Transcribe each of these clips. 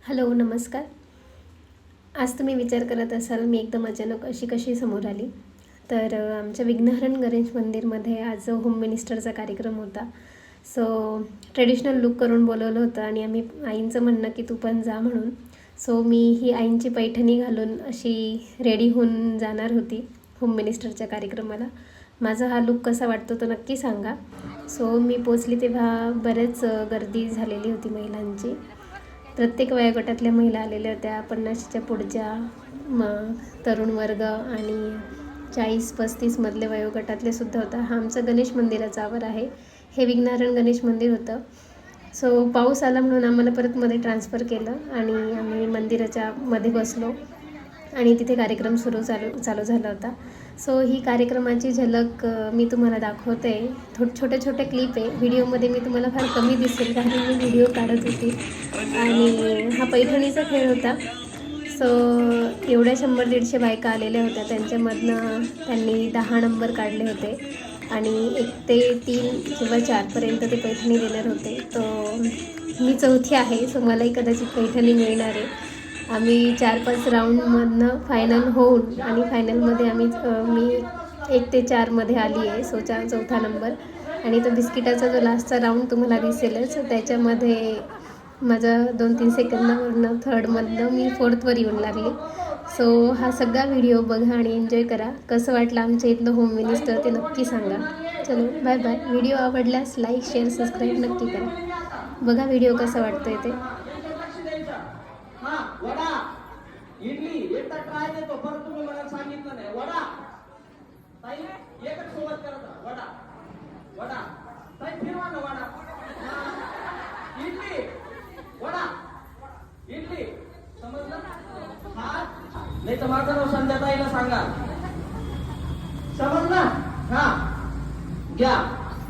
Hello, नमस्कार. आज तुम्ही विचार करत असाल मी एकदम अचानक अशी कशी समोर आली. तर आमच्या विघ्नहरण गणेश मंदिरमध्ये आज होम मिनिस्टरचा कार्यक्रम होता. सो ट्रेडिशनल लुक करून बोलवलं होतं आणि आम्ही आईंचं म्हणणं की तू पण जा म्हणून. सो मी ही आईंची पैठणी घालून अशी रेडी होऊन जाणार होती होम मिनिस्टरच्या कार्यक्रमाला. माझा हा लुक कसा वाटतो तो नक्की सांगा. सो मी पोचली तेव्हा बरेच गर्दी झालेली होती महिलांची. प्रत्येक वयोगटातल्या महिला आलेल्या होत्या. 50च्या पुढच्या तरुण वर्ग आणि 40-35 मधले वयोगटातले सुद्धा होता. हा आमचं गणेश मंदिराचा आवर आहे. हे विघ्नहरण गणेश मंदिर होतं. सो पाऊस आला म्हणून आम्हाला परत मध्ये ट्रान्सफर केलं आणि आम्ही मंदिराच्या मध्ये बसलो आणि तिथे कार्यक्रम चालू झाला होता. सो ही कार्यक्रमाची झलक मी तुम्हाला दाखवते. छोटे क्लिप आहे. व्हिडिओमध्ये मी तुम्हाला फार कमी दिसेल कारण मी व्हिडिओ काढत होती. आणि हा पैठणीचा खेळ होता. सो एवढ्या 100-150 बायका आलेल्या होत्या. त्यांच्यामधनं त्यांनी 10 नंबर काढले होते आणि 1 ते 3 किंवा 4पर्यंत ते पैठणी देणार होते. तो मी चौथी आहे. सो मलाही कदाचित पैठणी मिळणार आहे. आम्ही 4-5 राऊंडमधनं फायनल होऊन आणि फायनलमध्ये मी 1 ते 4मध्ये आली आहे. सो चौथा नंबर. आणि तो बिस्किटाचा जो लास्टचा राऊंड तुम्हाला दिसेलच त्याच्यामध्ये माझं 2-3 सेकंदावरनं थर्डमधनं मी 4थवर येऊन लागली. सो हा सगळा व्हिडिओ बघा आणि एन्जॉय करा. कसं वाटलं आमच्या इथलं होम मिनिस्टर ते नक्की सांगा. चलो बाय बाय. व्हिडिओ आवडल्यास लाईक शेअर सबस्क्राईब नक्की करा. बघा व्हिडिओ कसा वाटतोय ते. वडा इडली एकदा ट्राय देतो. परत तुम्ही मला सांगितलं नाही. वडा ताई एकच सोबत करता. वडा वडा ताई फिरवा ना. वडा इडली वडा इडली समजलं. हा नाही तर माझं नाव संध्याताईला सांगा. समजलं. हा घ्या.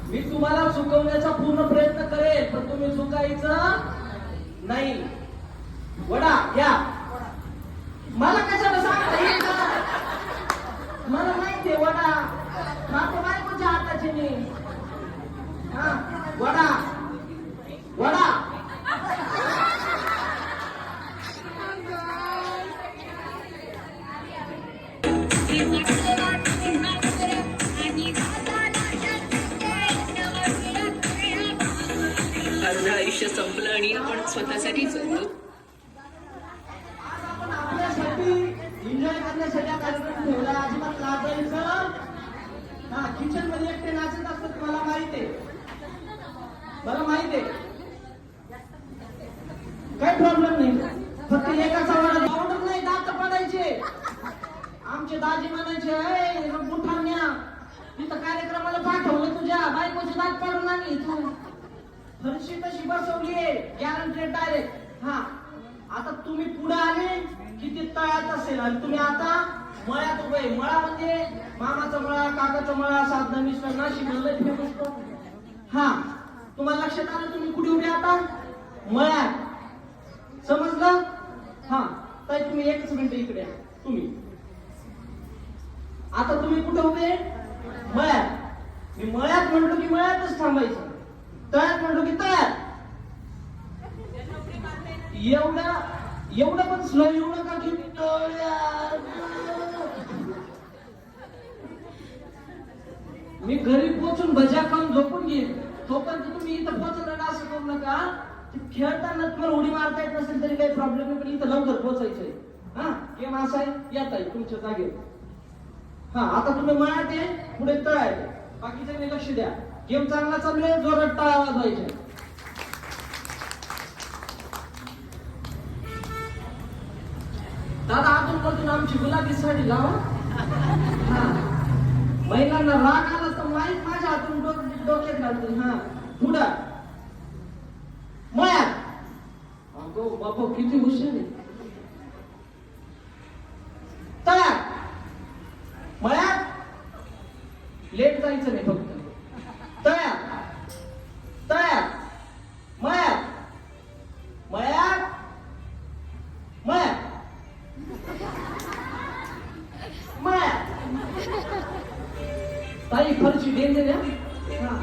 मी तुम्हाला चुकवण्याचा पूर्ण प्रयत्न करेल पण तुम्ही चुकायचं नाही. वडा या. मला कशाला सांगता येईल का? मला माहितीये वडा माझ्या बायकोच्या हाताचे मी. हा वडा वडा अर्ध आयुष्य संपलं आणि आपण स्वतःसाठी जगलो. एन्जॉय करण्यासाठी कार्यक्रम ठेवला. अजिबात नाचायचं. हा किचन मध्ये एकटे नाचत असतात मला माहिती आहे. मला माहिती आहे. काही प्रॉब्लेम नाही. फक्त एकाचा वडा ऑर्डर नाही. दात पडायचे. आमचे दाजी म्हणायचे मुठान्या तिथं कार्यक्रमाला पाठवलं तुझ्या बायकोची दात पडून आणली तू. फरशी तशी बसवली आहे गॅरंटेड डायरेक्ट. हा आता तुम्ही पुढे आले किती तळ्यात असेल आणि तुम्ही आता मळ्यात उभे. मळा म्हणजे मामाचा मळा काकाचा मळा साधना मिश्र नाशिक लय फेमस. हा तुम्हाला लक्षात आलं. तुम्ही कुठे उभे आता मळ्यात. समजलं. हा ताई तुम्ही एकच मिनिट इकडे या. तुम्ही आता तुम्ही कुठे उभे मळ्यात. मी मळ्यात म्हणलो की मळ्यातच थांबायचं. तळ्यात म्हणलो की तळ्यात. एवढं पण स्लो येऊ नका की मी घरी पोहोचून भज्या खाऊन झोपून घेईन. तोपर्यंत तुम्ही इथं पोहोचलं असं करू नका. खेळताना तुम्हाला उडी मारता येत नसेल तरी काही प्रॉब्लेम नाही पण इथं लवकर पोहोचायचंय. हा गेम असा आहे. येत आहे तुमच्या जागेवर. हा आता तुम्ही मळ्यात आहे पुढे तळ आहे. बाकीच्यांनी लक्ष द्या. गेम चांगला चालू आहे. जोरात टाळ्या वाजवायच्या. दादा आतून मधून आमची गुलाबी साडी लावा. हा महिलांना राग आला तर माईक माझ्या हातून डोक्यात घालतो. हा पुढं मळ्यात. अगो बाबा किती हुशार आहे. तळ्यात मळ्यात लेट जायचं नाही. फक्त तळ्यात तळ्यात मळ्यात मळ्यात मळ्यात मळ्यात. ताई फरची डेंजर द्या. हा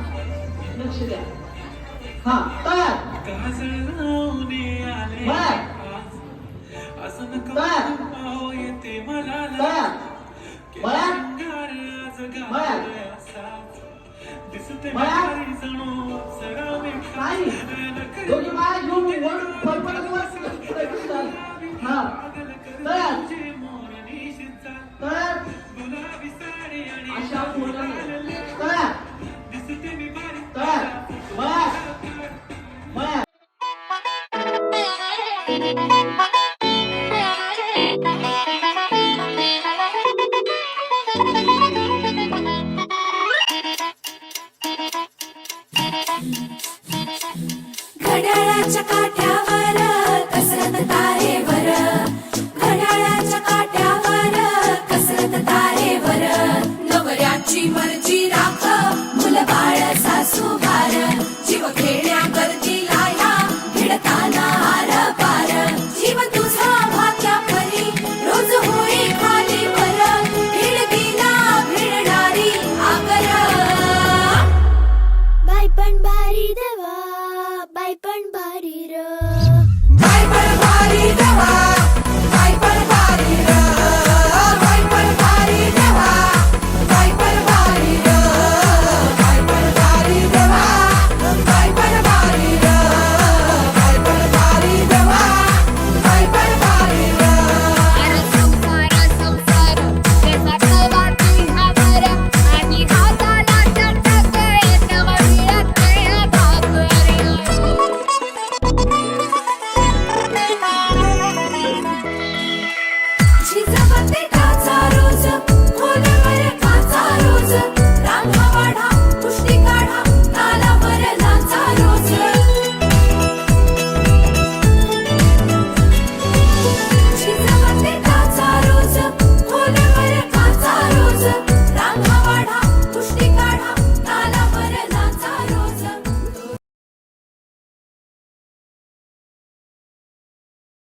लक्ष द्या. हा तळ्यात मळ्यात मळ्यात मळ्यात मळ्यात नाही दोघी बाया घेऊन वर फरफटत वर हा तळ्यात तळ्यात अशा बोलला तळ्यात तळ्यात मळ्यात मळ्यात